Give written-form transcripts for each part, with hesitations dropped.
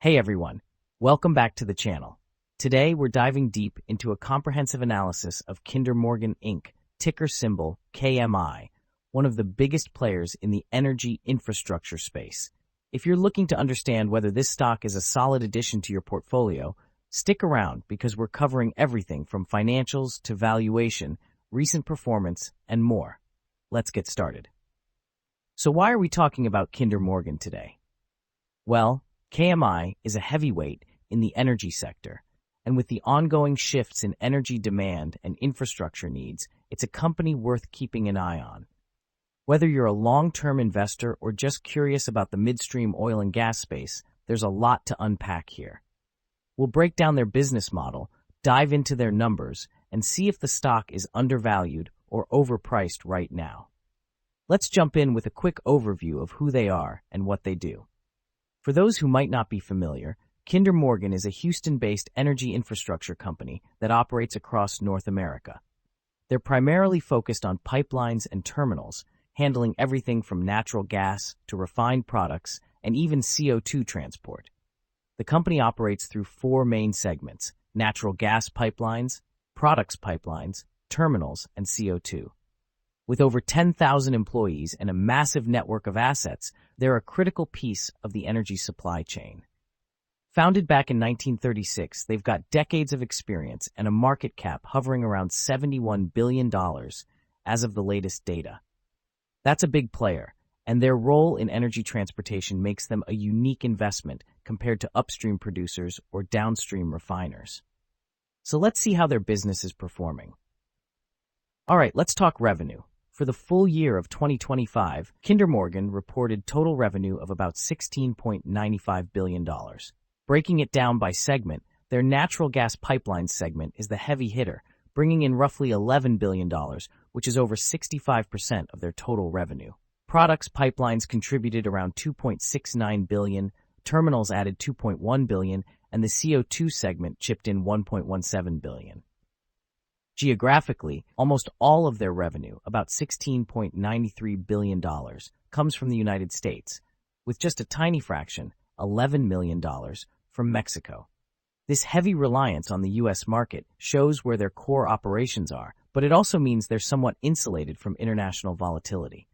Hey everyone, welcome back to the channel. Today we're diving deep into a comprehensive analysis of Kinder Morgan Inc., ticker symbol KMI, one of the biggest players in the energy infrastructure space. If you're looking to understand whether this stock is a solid addition to your portfolio, stick around because we're covering everything from financials to valuation, recent performance, and more. Let's get started. So why are we talking about Kinder Morgan today? Well, KMI is a heavyweight in the energy sector, and with the ongoing shifts in energy demand and infrastructure needs, it's a company worth keeping an eye on. Whether you're a long-term investor or just curious about the midstream oil and gas space, there's a lot to unpack here. We'll break down their business model, dive into their numbers, and see if the stock is undervalued or overpriced right now. Let's jump in with a quick overview of who they are and what they do. For those who might not be familiar, Kinder Morgan is a Houston-based energy infrastructure company that operates across North America. They're primarily focused on pipelines and terminals, handling everything from natural gas to refined products and even CO2 transport. The company operates through four main segments: natural gas pipelines, products pipelines, terminals, and CO2. With over 10,000 employees and a massive network of assets, they're a critical piece of the energy supply chain. Founded back in 1936, they've got decades of experience and a market cap hovering around $71 billion as of the latest data. That's a big player, and their role in energy transportation makes them a unique investment compared to upstream producers or downstream refiners. So let's see how their business is performing. All right, let's talk revenue. For the full year of 2025, Kinder Morgan reported total revenue of about $16.95 billion. Breaking it down by segment, their natural gas pipeline segment is the heavy hitter, bringing in roughly $11 billion, which is over 65% of their total revenue. Products pipelines contributed around $2.69 billion, terminals added $2.1 billion, and the CO2 segment chipped in $1.17 billion. Geographically, almost all of their revenue, about $16.93 billion, comes from the United States, with just a tiny fraction, $11 million, from Mexico. This heavy reliance on the U.S. market shows where their core operations are, but it also means they're somewhat insulated from international volatility.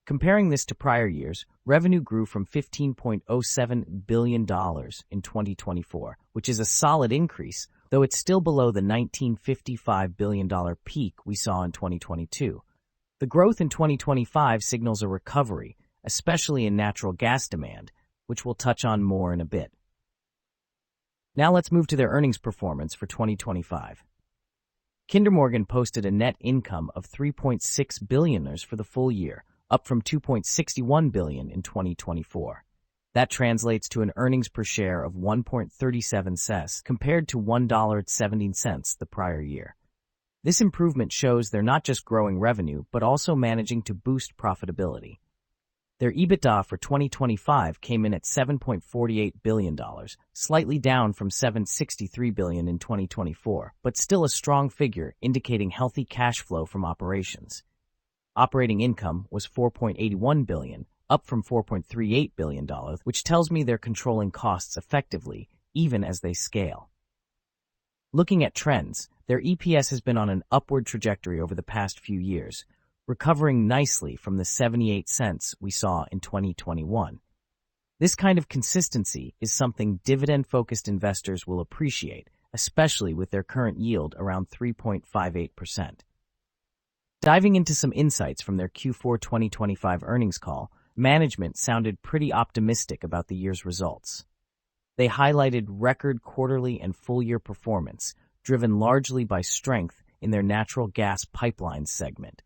Comparing this to prior years, revenue grew from $15.07 billion in 2024, which is a solid increase, though it's still below the $19.55 billion peak we saw in 2022. The growth in 2025 signals a recovery, especially in natural gas demand, which we'll touch on more in a bit. Now let's move to their earnings performance for 2025. Kinder Morgan posted a net income of $3.6 billion for the full year, up from $2.61 billion in 2024. That translates to an earnings per share of 1.37 cents compared to $1.17 the prior year. This improvement shows they're not just growing revenue, but also managing to boost profitability. Their EBITDA for 2025 came in at $7.48 billion, slightly down from $7.63 billion in 2024, but still a strong figure indicating healthy cash flow from operations. Operating income was $4.81 billion, up from $4.38 billion, which tells me they're controlling costs effectively, even as they scale. Looking at trends, their EPS has been on an upward trajectory over the past few years, recovering nicely from the 78 cents we saw in 2021. This kind of consistency is something dividend-focused investors will appreciate, especially with their current yield around 3.58%. Diving into some insights from their Q4 2025 earnings call, management sounded pretty optimistic about the year's results. They highlighted record quarterly and full-year performance, driven largely by strength in their natural gas pipelines segment.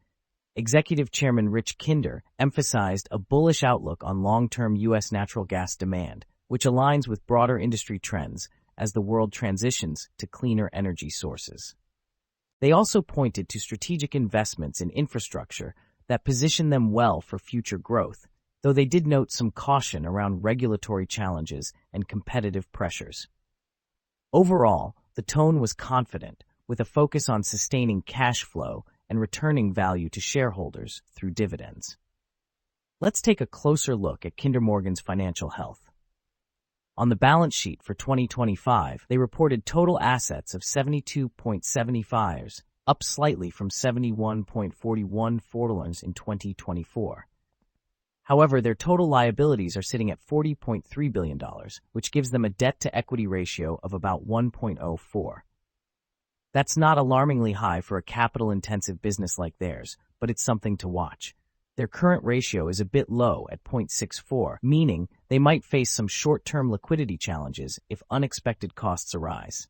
Executive Chairman Rich Kinder emphasized a bullish outlook on long-term U.S. natural gas demand, which aligns with broader industry trends as the world transitions to cleaner energy sources. They also pointed to strategic investments in infrastructure that position them well for future growth, though they did note some caution around regulatory challenges and competitive pressures. Overall, the tone was confident, with a focus on sustaining cash flow and returning value to shareholders through dividends. Let's take a closer look at Kinder Morgan's financial health. On the balance sheet for 2025, they reported total assets of $72.75, up slightly from $71.41 in 2024. However, their total liabilities are sitting at $40.3 billion, which gives them a debt-to-equity ratio of about 1.04. That's not alarmingly high for a capital-intensive business like theirs, but it's something to watch. Their current ratio is a bit low at 0.64, meaning they might face some short-term liquidity challenges if unexpected costs arise.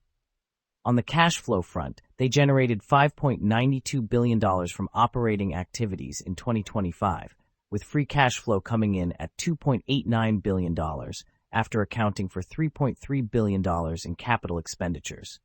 On the cash flow front, they generated $5.92 billion from operating activities in 2025, with free cash flow coming in at $2.89 billion after accounting for $3.3 billion in capital expenditures.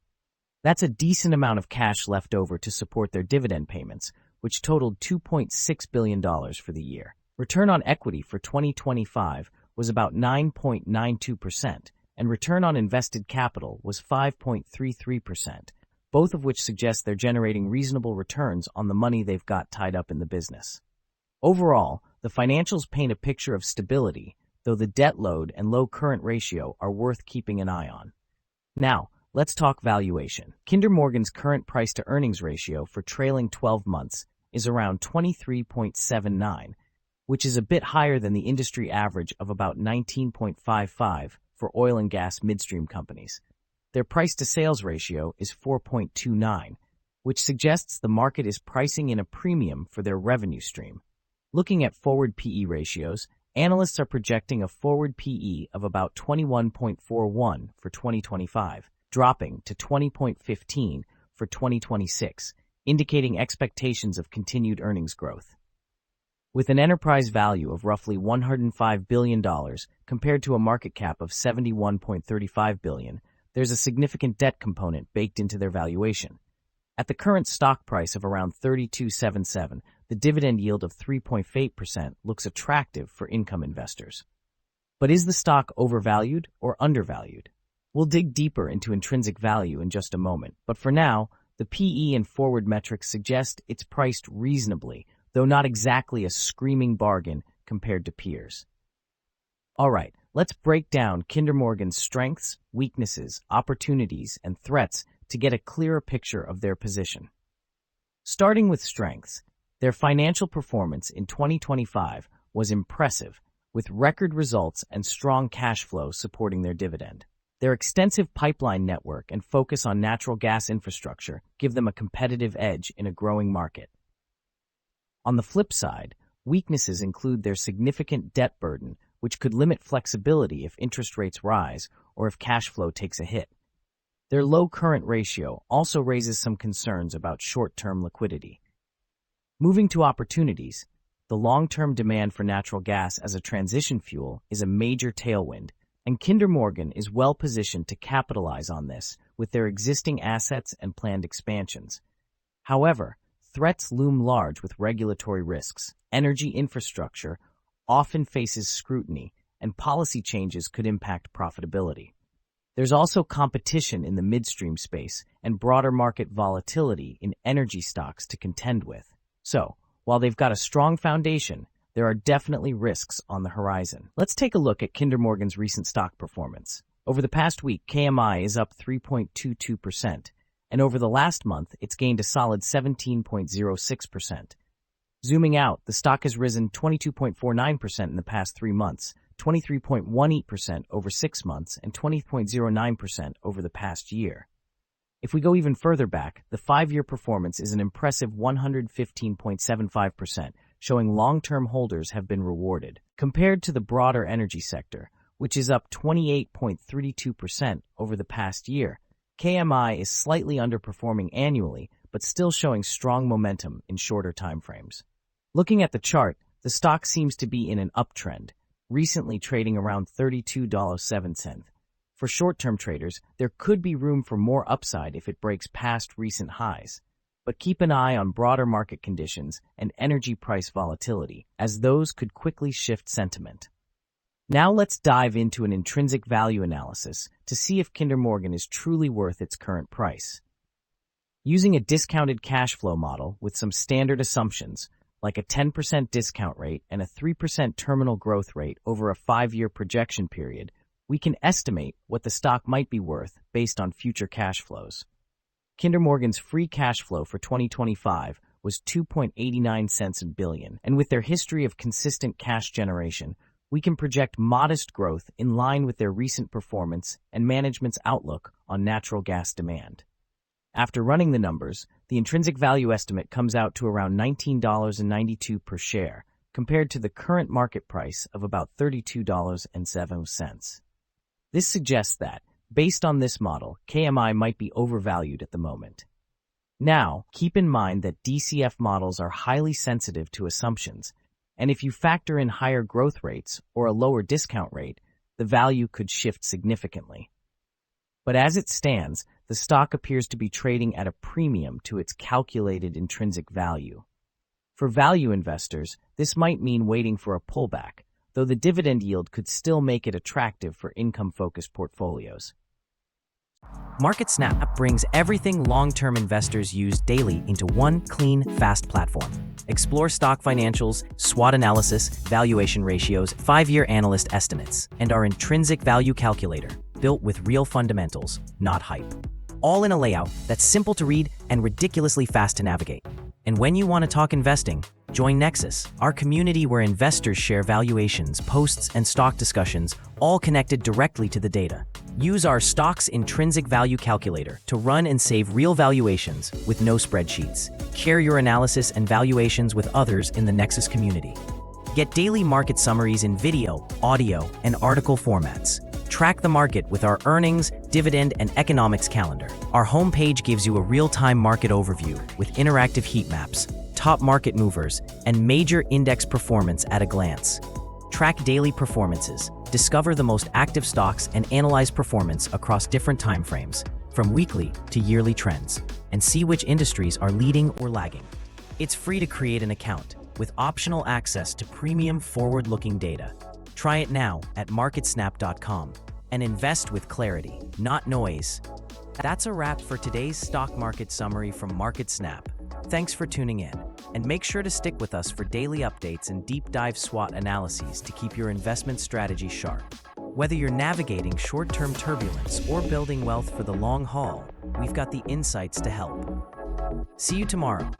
That's a decent amount of cash left over to support their dividend payments, which totaled $2.6 billion for the year. Return on equity for 2025 was about 9.92%, and return on invested capital was 5.33%, both of which suggest they're generating reasonable returns on the money they've got tied up in the business. Overall, the financials paint a picture of stability, though the debt load and low current ratio are worth keeping an eye on. Now, let's talk valuation. Kinder Morgan's current price-to-earnings ratio for trailing 12 months is around 23.79, which is a bit higher than the industry average of about 19.55 for oil and gas midstream companies. Their price-to-sales ratio is 4.29, which suggests the market is pricing in a premium for their revenue stream. Looking at forward PE ratios, analysts are projecting a forward PE of about 21.41 for 2025, dropping to 20.15 for 2026, indicating expectations of continued earnings growth. With an enterprise value of roughly $105 billion compared to a market cap of $71.35 billion, there's a significant debt component baked into their valuation. At the current stock price of around $32.77, the dividend yield of 3.8% looks attractive for income investors. But is the stock overvalued or undervalued? We'll dig deeper into intrinsic value in just a moment, but for now, the PE and forward metrics suggest it's priced reasonably, though not exactly a screaming bargain compared to peers. All right, let's break down Kinder Morgan's strengths, weaknesses, opportunities, and threats to get a clearer picture of their position. Starting with strengths, their financial performance in 2025 was impressive, with record results and strong cash flow supporting their dividend. Their extensive pipeline network and focus on natural gas infrastructure give them a competitive edge in a growing market. On the flip side, weaknesses include their significant debt burden, which could limit flexibility if interest rates rise or if cash flow takes a hit. Their low current ratio also raises some concerns about short-term liquidity. Moving to opportunities, the long-term demand for natural gas as a transition fuel is a major tailwind, and Kinder Morgan is well positioned to capitalize on this with their existing assets and planned expansions. However, threats loom large with regulatory risks. Energy infrastructure often faces scrutiny, and policy changes could impact profitability. There's also competition in the midstream space and broader market volatility in energy stocks to contend with. So, while they've got a strong foundation, there are definitely risks on the horizon. Let's take a look at Kinder Morgan's recent stock performance. Over the past week, KMI is up 3.22%, and over the last month, it's gained a solid 17.06%. Zooming out, the stock has risen 22.49% in the past 3 months, 23.18% over 6 months, and 20.09% over the past year. If we go even further back, the 5-year performance is an impressive 115.75%, showing long-term holders have been rewarded. Compared to the broader energy sector, which is up 28.32% over the past year, KMI is slightly underperforming annually, but still showing strong momentum in shorter timeframes. Looking at the chart, the stock seems to be in an uptrend, recently trading around $32.07. For short-term traders, there could be room for more upside if it breaks past recent highs. But keep an eye on broader market conditions and energy price volatility, as those could quickly shift sentiment. Now let's dive into an intrinsic value analysis to see if Kinder Morgan is truly worth its current price. Using a discounted cash flow model with some standard assumptions, like a 10% discount rate and a 3% terminal growth rate over a 5-year projection period, we can estimate what the stock might be worth based on future cash flows. Kinder Morgan's free cash flow for 2025 was 2.89 cents a billion, and with their history of consistent cash generation, we can project modest growth in line with their recent performance and management's outlook on natural gas demand. After running the numbers, the intrinsic value estimate comes out to around $19.92 per share, compared to the current market price of about $32.07. This suggests that, based on this model, KMI might be overvalued at the moment. Now, keep in mind that DCF models are highly sensitive to assumptions, and if you factor in higher growth rates or a lower discount rate, the value could shift significantly. But as it stands, the stock appears to be trading at a premium to its calculated intrinsic value. For value investors, this might mean waiting for a pullback, though the dividend yield could still make it attractive for income-focused portfolios. MarketSnap brings everything long-term investors use daily into one clean, fast platform. Explore stock financials, SWOT analysis, valuation ratios, 5-year analyst estimates, and our intrinsic value calculator, built with real fundamentals, not hype. All in a layout that's simple to read and ridiculously fast to navigate. And when you want to talk investing, join Nexus, our community where investors share valuations, posts, and stock discussions, all connected directly to the data. Use our stock's intrinsic value calculator to run and save real valuations with no spreadsheets. Share your analysis and valuations with others in the Nexus community. Get daily market summaries in video, audio, and article formats. Track the market with our earnings, dividend, and economics calendar. Our homepage gives you a real-time market overview with interactive heat maps, top market movers, and major index performance at a glance. Track daily performances, discover the most active stocks, and analyze performance across different timeframes, from weekly to yearly trends, and see which industries are leading or lagging. It's free to create an account, with optional access to premium forward-looking data. Try it now at MarketSnap.com and invest with clarity, not noise. That's a wrap for today's stock market summary from MarketSnap. Thanks for tuning in, and make sure to stick with us for daily updates and deep dive SWOT analyses to keep your investment strategy sharp. Whether you're navigating short-term turbulence or building wealth for the long haul, we've got the insights to help. See you tomorrow.